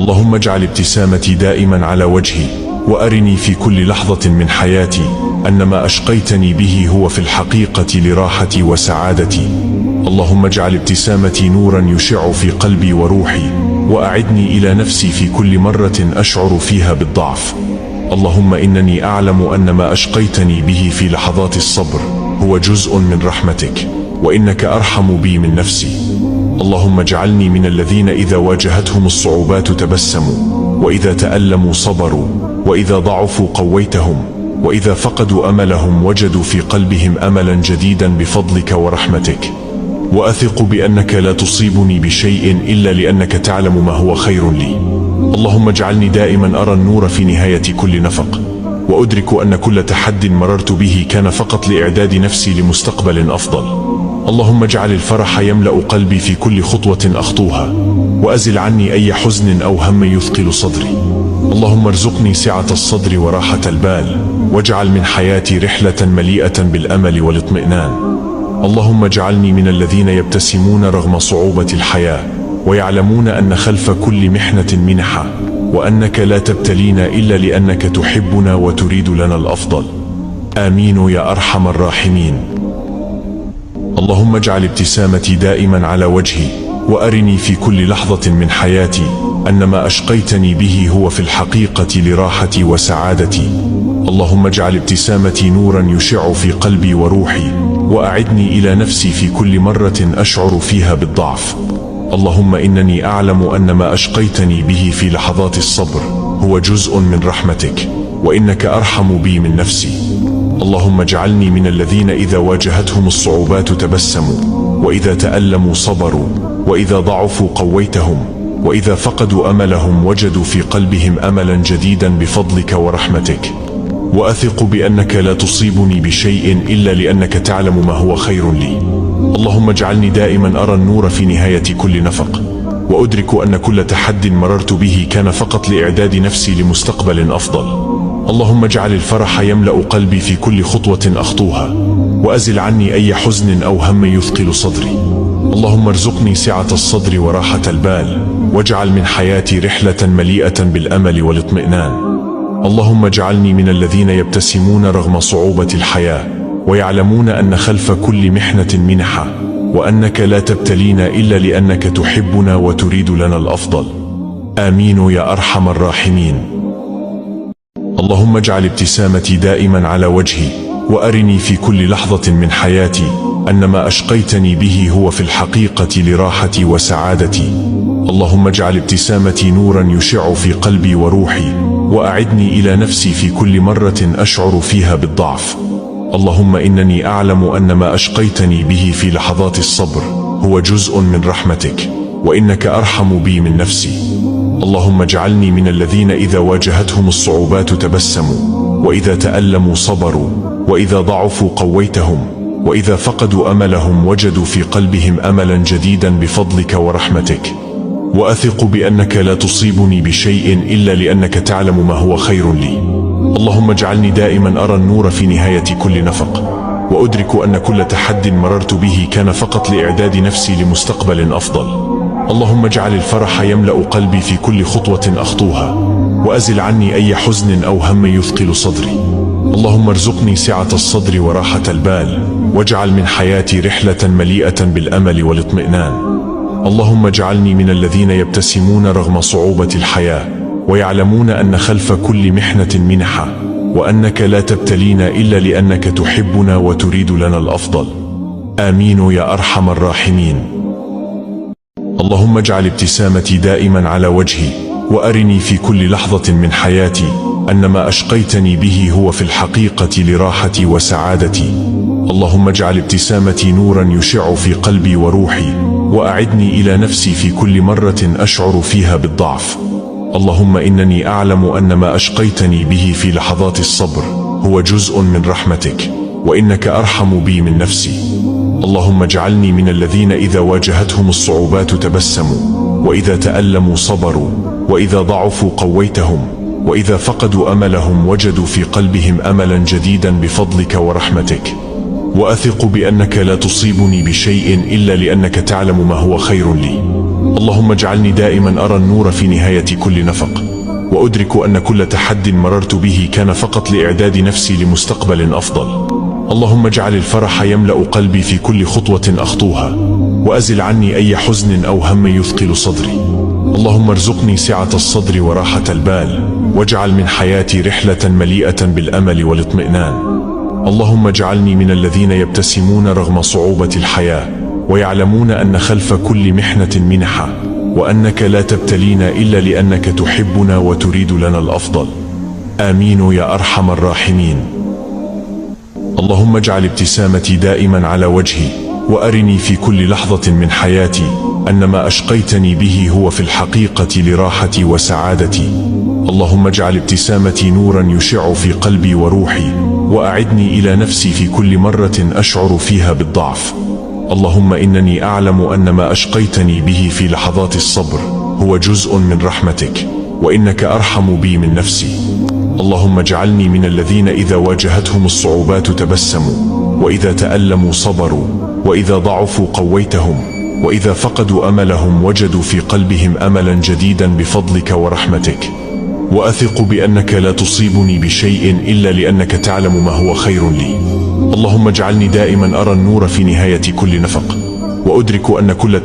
اللهم اجعل ابتسامتي دائما على وجهي، وأرني في كل لحظة من حياتي أن ما أشقيتني به هو في الحقيقة لراحتي وسعادتي. اللهم اجعل ابتسامتي نورا يشع في قلبي وروحي، وأعدني إلى نفسي في كل مرة أشعر فيها بالضعف. اللهم إنني أعلم أن ما أشقيتني به في لحظات الصبر هو جزء من رحمتك، وإنك أرحم بي من نفسي. اللهم اجعلني من الذين إذا واجهتهم الصعوبات تبسموا، وإذا تألموا صبروا، وإذا ضعفوا قويتهم، وإذا فقدوا أملهم وجدوا في قلبهم أملا جديدا بفضلك ورحمتك. وأثق بأنك لا تصيبني بشيء إلا لأنك تعلم ما هو خير لي. اللهم اجعلني دائما أرى النور في نهاية كل نفق، وأدرك أن كل تحد مررت به كان فقط لإعداد نفسي لمستقبل أفضل. اللهم اجعل الفرح يملأ قلبي في كل خطوة أخطوها، وأزل عني أي حزن أو هم يثقل صدري. اللهم ارزقني سعة الصدر وراحة البال، واجعل من حياتي رحلة مليئة بالأمل والاطمئنان. اللهم اجعلني من الذين يبتسمون رغم صعوبة الحياة، ويعلمون أن خلف كل محنة منحة، وأنك لا تبتلينا إلا لأنك تحبنا وتريد لنا الأفضل. آمين يا أرحم الراحمين. اللهم اجعل ابتسامتي دائما على وجهي، وأرني في كل لحظة من حياتي أن ما أشقيتني به هو في الحقيقة لراحتي وسعادتي. اللهم اجعل ابتسامتي نورا يشع في قلبي وروحي، وأعدني إلى نفسي في كل مرة أشعر فيها بالضعف. اللهم إنني أعلم أن ما أشقيتني به في لحظات الصبر هو جزء من رحمتك، وإنك أرحم بي من نفسي. اللهم اجعلني من الذين إذا واجهتهم الصعوبات تبسموا، وإذا تألموا صبروا، وإذا ضعفوا قويتهم، وإذا فقدوا أملهم وجدوا في قلبهم أملا جديدا بفضلك ورحمتك. وأثق بأنك لا تصيبني بشيء إلا لأنك تعلم ما هو خير لي. اللهم اجعلني دائما أرى النور في نهاية كل نفق، وأدرك أن كل تحد مررت به كان فقط لإعداد نفسي لمستقبل أفضل. اللهم اجعل الفرح يملأ قلبي في كل خطوة أخطوها، وأزل عني أي حزن أو هم يثقل صدري. اللهم ارزقني سعة الصدر وراحة البال، واجعل من حياتي رحلة مليئة بالأمل والاطمئنان. اللهم اجعلني من الذين يبتسمون رغم صعوبة الحياة، ويعلمون أن خلف كل محنة منحة، وأنك لا تبتلينا إلا لأنك تحبنا وتريد لنا الأفضل. آمين يا أرحم الراحمين. اللهم اجعل ابتسامتي دائما على وجهي، وأرني في كل لحظة من حياتي أن ما أشقيتني به هو في الحقيقة لراحتي وسعادتي. اللهم اجعل ابتسامتي نورا يشع في قلبي وروحي، وأعدني إلى نفسي في كل مرة أشعر فيها بالضعف. اللهم إنني أعلم أن ما أشقيتني به في لحظات الصبر هو جزء من رحمتك، وإنك أرحم بي من نفسي. اللهم اجعلني من الذين إذا واجهتهم الصعوبات تبسموا، وإذا تألموا صبروا، وإذا ضعفوا قويتهم، وإذا فقدوا أملهم وجدوا في قلبهم أملا جديدا بفضلك ورحمتك. وأثق بأنك لا تصيبني بشيء إلا لأنك تعلم ما هو خير لي. اللهم اجعلني دائما أرى النور في نهاية كل نفق، وأدرك أن كل تحد مررت به كان فقط لإعداد نفسي لمستقبل أفضل. اللهم اجعل الفرح يملأ قلبي في كل خطوة أخطوها، وأزل عني أي حزن أو هم يثقل صدري. اللهم ارزقني سعة الصدر وراحة البال، واجعل من حياتي رحلة مليئة بالأمل والاطمئنان. اللهم اجعلني من الذين يبتسمون رغم صعوبة الحياة، ويعلمون أن خلف كل محنة منحة، وأنك لا تبتلينا إلا لأنك تحبنا وتريد لنا الأفضل. آمين يا أرحم الراحمين. اللهم اجعل ابتسامتي دائما على وجهي، وأرني في كل لحظة من حياتي أن ما أشقيتني به هو في الحقيقة لراحتي وسعادتي. اللهم اجعل ابتسامتي نورا يشع في قلبي وروحي، وأعدني إلى نفسي في كل مرة أشعر فيها بالضعف. اللهم إنني أعلم أن ما أشقيتني به في لحظات الصبر هو جزء من رحمتك، وإنك أرحم بي من نفسي. اللهم اجعلني من الذين إذا واجهتهم الصعوبات تبسموا، وإذا تألموا صبروا، وإذا ضعفوا قويتهم، وإذا فقدوا أملهم وجدوا في قلبهم أملا جديدا بفضلك ورحمتك. وأثق بأنك لا تصيبني بشيء إلا لأنك تعلم ما هو خير لي. اللهم اجعلني دائما أرى النور في نهاية كل نفق، وأدرك أن كل تحد مررت به كان فقط لإعداد نفسي لمستقبل أفضل. اللهم اجعل الفرح يملأ قلبي في كل خطوة أخطوها، وأزل عني أي حزن أو هم يثقل صدري. اللهم ارزقني سعة الصدر وراحة البال، واجعل من حياتي رحلة مليئة بالأمل والاطمئنان. اللهم اجعلني من الذين يبتسمون رغم صعوبة الحياة، ويعلمون أن خلف كل محنة منحة، وأنك لا تبتلينا إلا لأنك تحبنا وتريد لنا الأفضل. آمين يا أرحم الراحمين. اللهم اجعل ابتسامتي دائما على وجهي، وأرني في كل لحظة من حياتي أن ما أشقيتني به هو في الحقيقة لراحتي وسعادتي. اللهم اجعل ابتسامتي نورا يشع في قلبي وروحي، وأعدني إلى نفسي في كل مرة أشعر فيها بالضعف. اللهم إنني أعلم أن ما أشقيتني به في لحظات الصبر هو جزء من رحمتك، وإنك أرحم بي من نفسي. اللهم اجعلني من الذين إذا واجهتهم الصعوبات تبسموا، وإذا تألموا صبروا، وإذا ضعفوا قويتهم، وإذا فقدوا أملهم وجدوا في قلبهم أملا جديدا بفضلك ورحمتك. وأثق بأنك لا تصيبني بشيء إلا لأنك تعلم ما هو خير لي. اللهم اجعلني دائما أرى النور في نهاية كل نفق، وأدرك أن كل